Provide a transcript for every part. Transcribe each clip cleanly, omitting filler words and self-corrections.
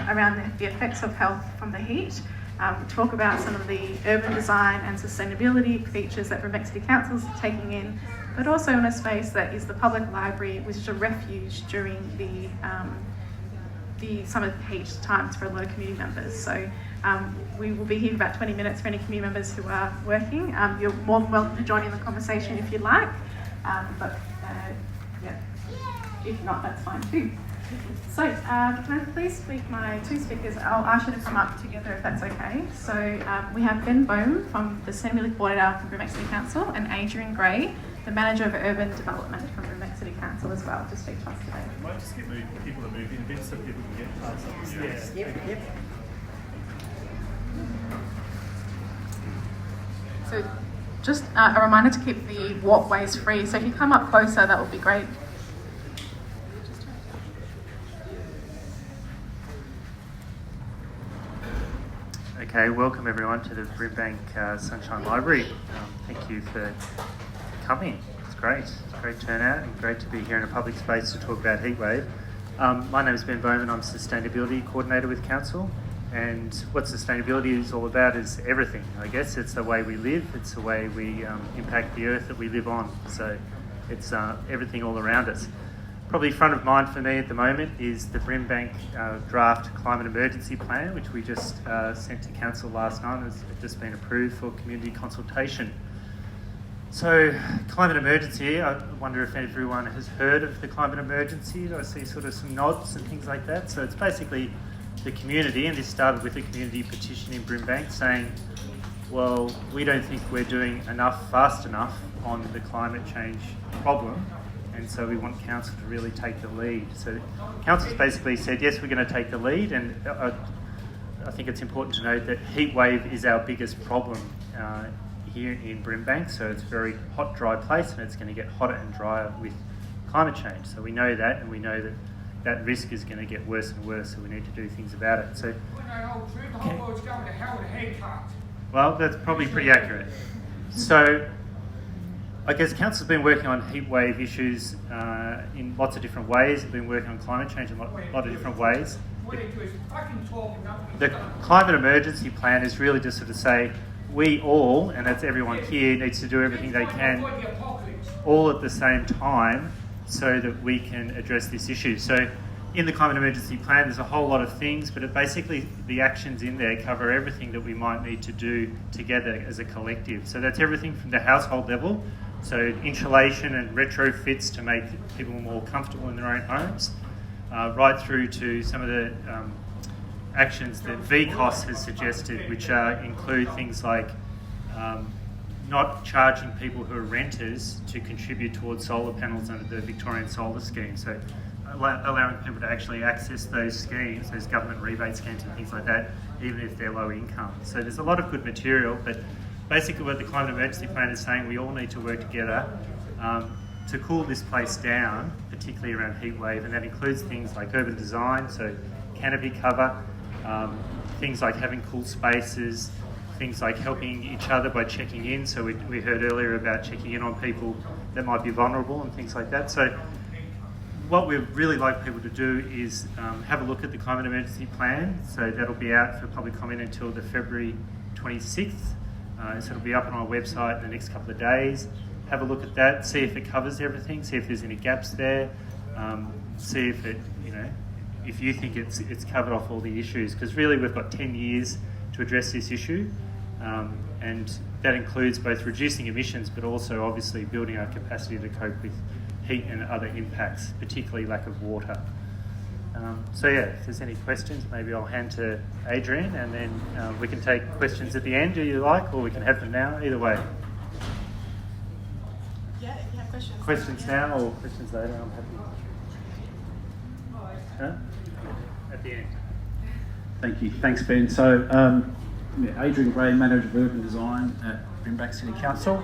around the effects of health from the heat, talk about some of the urban design and sustainability features that Brimbank City Council is taking in, but also in a space that is the public library, which is a refuge during the summer heat times for a lot of community members. So we will be here for about 20 minutes for any community members who are working. You're more than welcome to join in the conversation if you'd like, yeah, if not, that's fine too. So can I please speak my two speakers? I'll ask you to come up together if that's okay. So we have Ben Bowman from the Sustainability Coordinator from Brimbank City Council and Adrian Gray, the Manager of Urban Development from Brimbank City Council as well, to speak to us today. Might just get people to move in a bit so people can get past us. Yeah. Yep. So just a reminder to keep the walkways free. So if you come up closer, that would be great. Okay, welcome everyone to the Brimbank Sunshine Library. Thank you for coming. It's great. It's a great turnout and great to be here in a public space to talk about heatwave. My name is Ben Bowman. I'm Sustainability Coordinator with Council. And what sustainability is all about is everything, I guess. It's the way we live. It's the way we impact the earth that we live on. So it's everything all around us. Probably front of mind for me at the moment is the Brimbank draft climate emergency plan, which we just sent to Council last night. It's just been approved for community consultation. So, climate emergency, I wonder if everyone has heard of the climate emergency. I see sort of some nods and things like that. So it's basically the community, and this started with a community petition in Brimbank saying, well, we don't think we're doing enough fast enough on the climate change problem. And so we want Council to really take the lead. So Council's basically said, yes, we're going to take the lead. And I think it's important to note that heat wave is our biggest problem here in Brimbank. So it's a very hot, dry place, and it's going to get hotter and drier with climate change. So we know that, and we know that that risk is going to get worse and worse. So we need to do things about it. So, well, that's probably pretty accurate. So I guess Council's been working on heat wave issues in lots of different ways. They've been working on climate change in a lot of different ways. The climate emergency plan is really just sort of say, we all, and that's everyone here, needs to do everything they can all at the same time so that we can address this issue. So in the climate emergency plan, there's a whole lot of things, but basically the actions in there cover everything that we might need to do together as a collective. So that's everything from the household level, so insulation and retrofits to make people more comfortable in their own homes, right through to some of the actions that VCOS has suggested, which include things like not charging people who are renters to contribute towards solar panels under the Victorian Solar Scheme. So allowing people to actually access those schemes, those government rebate schemes and things like that, even if they're low income. So there's a lot of good material, but basically what the climate emergency plan is saying, we all need to work together to cool this place down, particularly around heat wave, and that includes things like urban design, so canopy cover, things like having cool spaces, things like helping each other by checking in. So we heard earlier about checking in on people that might be vulnerable and things like that. So what we'd really like people to do is have a look at the climate emergency plan. So that'll be out for public comment until the February 26th. So it'll be up on our website in the next couple of days. Have a look at that, see if it covers everything, see if there's any gaps there, see if it, if you think it's covered off all the issues, because really we've got 10 years to address this issue, and that includes both reducing emissions but also obviously building our capacity to cope with heat and other impacts, particularly lack of water. So yeah, if there's any questions, maybe I'll hand to Adrian, and then we can take questions at the end, do you like, or we can have them now, either way. Yeah, if you have questions. Questions now or questions later, I'm happy. Huh? At the end. Thank you. Thanks, Ben. So, Adrian Gray, Manager of Urban Design at Brimbank City Council.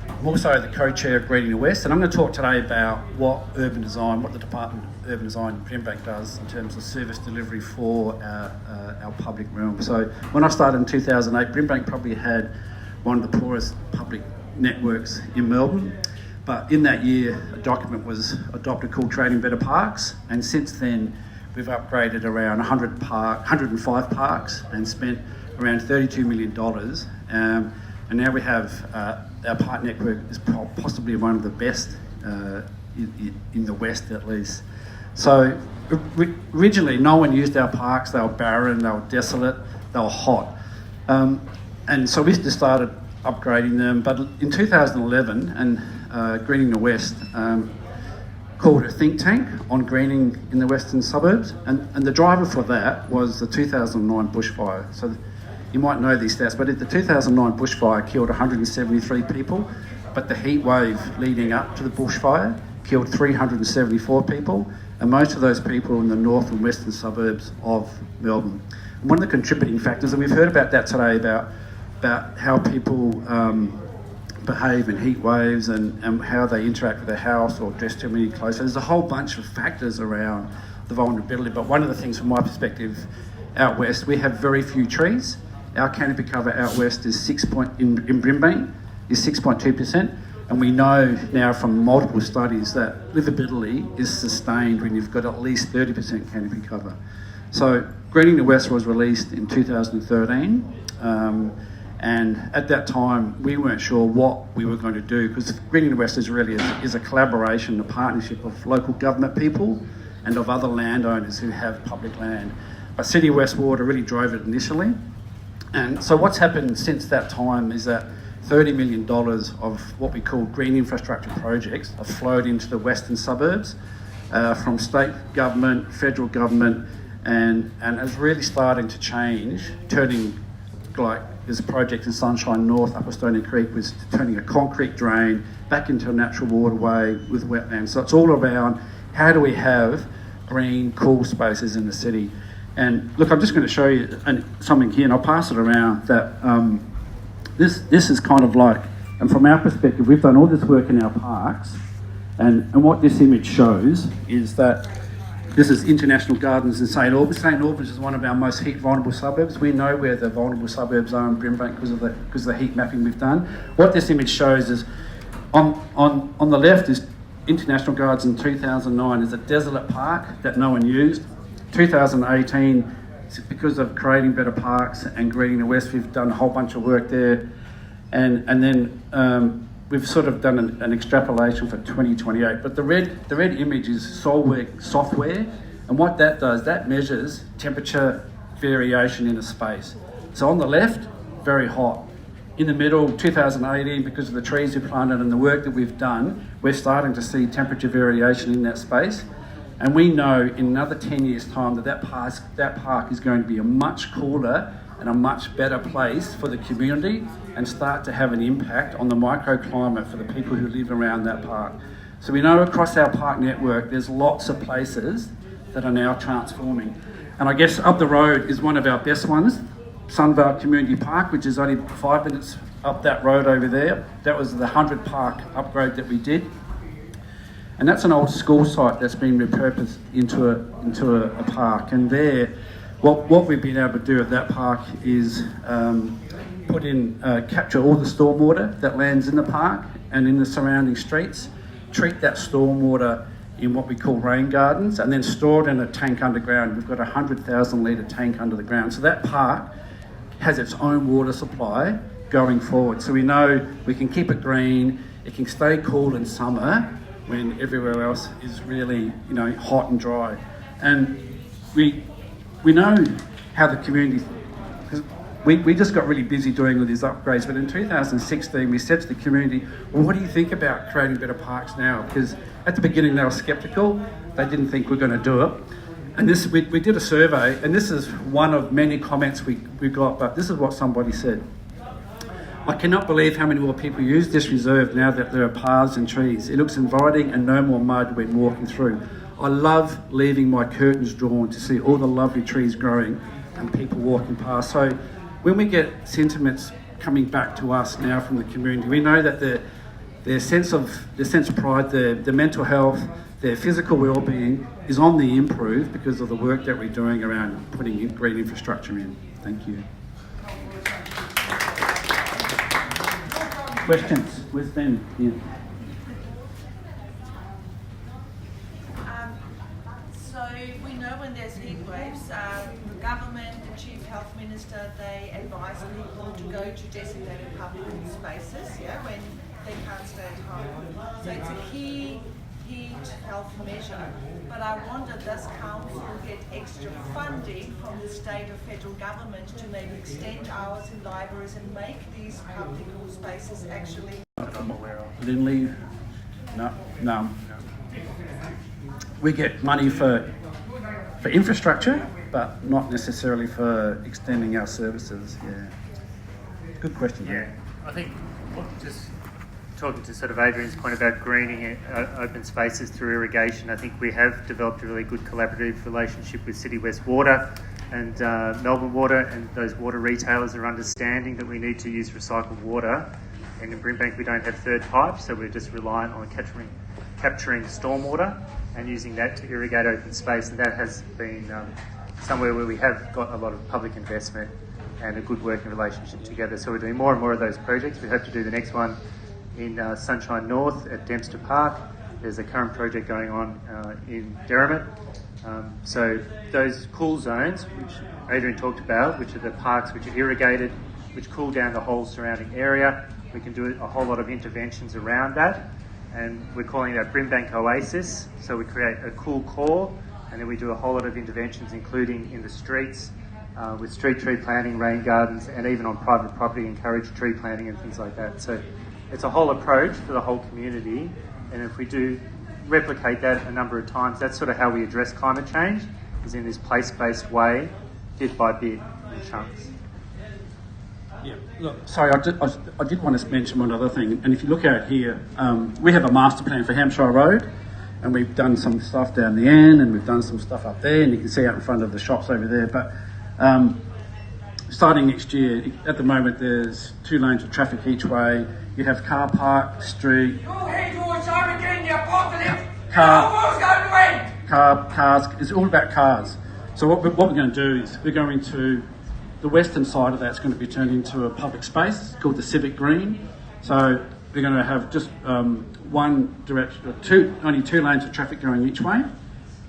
I'm also the co-chair of Greening the West, and I'm going to talk today about what the Department of Urban Design in Brimbank does in terms of service delivery for our public realm. So, when I started in 2008, Brimbank probably had one of the poorest public networks in Melbourne. But in that year, a document was adopted called Trading Better Parks, and since then, we've upgraded around 105 parks and spent around $32 million. And now we have our park network is possibly one of the best in the West at least. So originally no one used our parks. They were barren, they were desolate, they were hot. And so we just started upgrading them. But in 2011, and Greening the West called a think tank on greening in the western suburbs, and the driver for that was the 2009 bushfire. So you might know these stats, but the 2009 bushfire killed 173 people, but the heat wave leading up to the bushfire killed 374 people, and most of those people were in the north and western suburbs of Melbourne. And one of the contributing factors, and we've heard about that today, about how people behave in heat waves and how they interact with their house or dress too many clothes. So there's a whole bunch of factors around the vulnerability, but one of the things from my perspective out west, we have very few trees. Our canopy cover out west is in Brimbank is 6.2%, and we know now from multiple studies that livability is sustained when you've got at least 30% canopy cover. So Greening the West was released in 2013. And at that time, we weren't sure what we were going to do, because Greening the West is really a collaboration, a partnership of local government people and of other landowners who have public land. But City West Water really drove it initially. And so what's happened since that time is that $30 million of what we call green infrastructure projects have flowed into the western suburbs from state government, federal government, and it's really starting to change, turning like there's a project in Sunshine North up at Stony Creek was turning a concrete drain back into a natural waterway with wetlands. So it's all around how do we have green, cool spaces in the city. And look, I'm just going to show you something here, and I'll pass it around, that this is kind of like, and from our perspective, we've done all this work in our parks, and what this image shows is that this is International Gardens in St Albans. St Albans is one of our most heat vulnerable suburbs. We know where the vulnerable suburbs are in Brimbank because of the heat mapping we've done. What this image shows is on the left is International Gardens in 2009 is a desolate park that no one used. 2018, because of creating better parks and Greening the West, we've done a whole bunch of work there, and then we've sort of done an extrapolation for 2028. But the red image is software, and what that does, that measures temperature variation in a space. So on the left, very hot. In the middle, 2018, because of the trees we planted and the work that we've done, we're starting to see temperature variation in that space. And we know in another 10 years' time that park is going to be a much cooler and a much better place for the community and start to have an impact on the microclimate for the people who live around that park. So we know across our park network there's lots of places that are now transforming. And I guess up the road is one of our best ones, Sunvale Community Park, which is only 5 minutes up that road over there. That was the 100 park upgrade that we did. And that's an old school site that's been repurposed into a park. And there, what we've been able to do at that park is capture all the stormwater that lands in the park and in the surrounding streets, treat that stormwater in what we call rain gardens, and then store it in a tank underground. We've got a 100,000 litre tank under the ground. So that park has its own water supply going forward. So we know we can keep it green, it can stay cool in summer when everywhere else is really, hot and dry. And we know how the community, because we just got really busy doing all these upgrades, but in 2016 we said to the community, well, what do you think about creating better parks now? Because at the beginning they were sceptical, they didn't think we're going to do it. And we did a survey, and this is one of many comments we got, but this is what somebody said. I cannot believe how many more people use this reserve now that there are paths and trees. It looks inviting and no more mud when walking through. I love leaving my curtains drawn to see all the lovely trees growing and people walking past. So when we get sentiments coming back to us now from the community, we know that their sense of pride, their mental health, their physical well-being is on the improve because of the work that we're doing around putting green infrastructure in. Thank you. Questions? Where's Ben? Yeah. So we know when there's Minister, they advise people to go to designated public spaces, when they can't stay at home. So it's a key heat health measure. But I wonder, does council get extra funding from the state or federal government to maybe extend hours in libraries and make these public spaces actually? I'm aware of. Lindley, no. We get money for infrastructure, but not necessarily for extending our services. Yeah, good question. Yeah, I think just talking to sort of Adrian's point about greening open spaces through irrigation, I think we have developed a really good collaborative relationship with City West Water and Melbourne Water, and those water retailers are understanding that we need to use recycled water. And in Brimbank we don't have third pipes, so we're just reliant on capturing stormwater and using that to irrigate open space, and that has been somewhere where we have got a lot of public investment and a good working relationship together. So we're doing more and more of those projects. We hope to do the next one in Sunshine North at Dempster Park. There's a current project going on in Derrimut. So those cool zones, which Adrian talked about, which are the parks which are irrigated, which cool down the whole surrounding area, we can do a whole lot of interventions around that. And we're calling that Brimbank Oasis. So we create a cool core, and then we do a whole lot of interventions, including in the streets, with street tree planting, rain gardens, and even on private property, encourage tree planting and things like that. So it's a whole approach for the whole community, and if we do replicate that a number of times, that's sort of how we address climate change, is in this place-based way, bit by bit, in chunks. Yeah, look, sorry, I did want to mention one other thing, and if you look out here, we have a master plan for Hampshire Road, and we've done some stuff down the end, and we've done some stuff up there, and you can see out in front of the shops over there, but starting next year, at the moment there's 2 lanes of traffic each way. You have car park, street, cars. It's all about cars. So what we're going to do is we're going to, the western side of that's going to be turned into a public space called the Civic Green. So we're going to have just one direction, only 2 lanes of traffic going each way,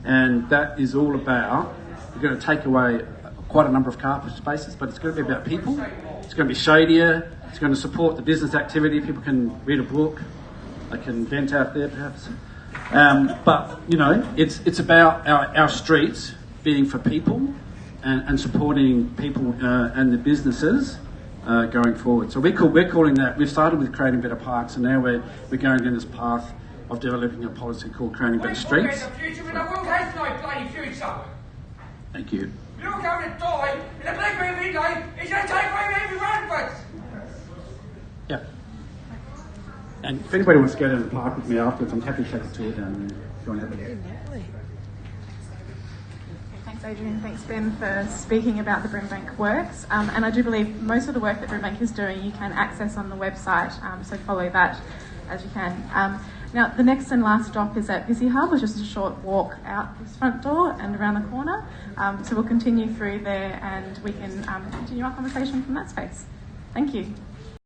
and that is all about, we're going to take away quite a number of car spaces, but it's going to be about people. It's going to be shadier. It's going to support the business activity. People can read a book. They can vent out there, perhaps. But you know, it's about our streets being for people and supporting people and the businesses going forward. So we're calling that. We've started with creating better parks, and now we're going down this path of developing a policy called creating better streets. Thank you. You're going to die in a black every day. It's going to take away everyone, but. Yeah. And if anybody wants to go down the park with me afterwards, I'm happy to take a tour down there. If you want to have a look. Thanks, Adrian. Thanks, Ben, for speaking about the Brimbank works. And I do believe most of the work that Brimbank is doing you can access on the website, so follow that as you can. Now, the next and last stop is at Busy Hub, which is a short walk out this front door and around the corner. So we'll continue through there, and we can continue our conversation from that space. Thank you.